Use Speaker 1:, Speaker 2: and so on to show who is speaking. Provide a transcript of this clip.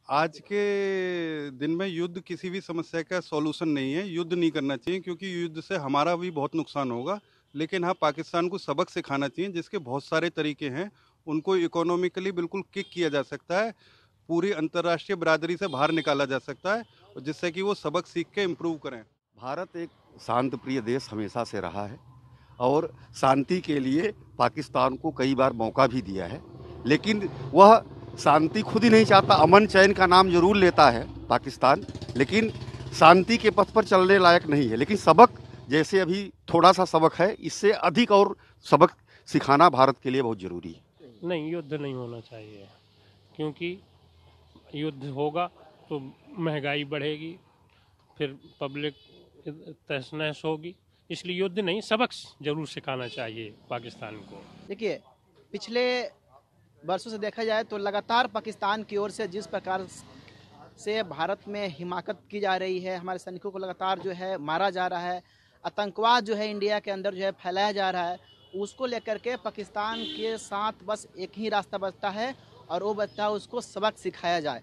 Speaker 1: आज के दिन में युद्ध किसी भी समस्या का सॉल्यूशन नहीं है। युद्ध नहीं करना चाहिए क्योंकि युद्ध से हमारा भी बहुत नुकसान होगा। लेकिन हाँ, पाकिस्तान को सबक सिखाना चाहिए जिसके बहुत सारे तरीके हैं। उनको इकोनॉमिकली बिल्कुल किक किया जा सकता है, पूरी अंतर्राष्ट्रीय बरादरी से बाहर निकाला जा सकता है, और जिससे कि वो सबक सीख के इम्प्रूव करें।
Speaker 2: भारत एक शांत प्रिय देश हमेशा से रहा है और शांति के लिए पाकिस्तान को कई बार मौका भी दिया है, लेकिन वह शांति खुद ही नहीं चाहता। अमन चैन का नाम जरूर लेता है पाकिस्तान, लेकिन शांति के पथ पर चलने लायक नहीं है। लेकिन सबक, जैसे अभी थोड़ा सा सबक है, इससे अधिक और सबक सिखाना भारत के लिए बहुत जरूरी है।
Speaker 3: नहीं, युद्ध नहीं होना चाहिए, क्योंकि युद्ध होगा तो महंगाई बढ़ेगी, फिर पब्लिक तहस नहस होगी। इसलिए युद्ध नहीं, सबक जरूर सिखाना चाहिए पाकिस्तान को।
Speaker 4: देखिए, पिछले वर्षों से देखा जाए तो लगातार पाकिस्तान की ओर से जिस प्रकार से भारत में हिमाकत की जा रही है, हमारे सैनिकों को लगातार जो है मारा जा रहा है, आतंकवाद जो है इंडिया के अंदर जो है फैलाया जा रहा है, उसको लेकर के पाकिस्तान के साथ बस एक ही रास्ता बचता है और वो बचता है उसको सबक सिखाया जाए।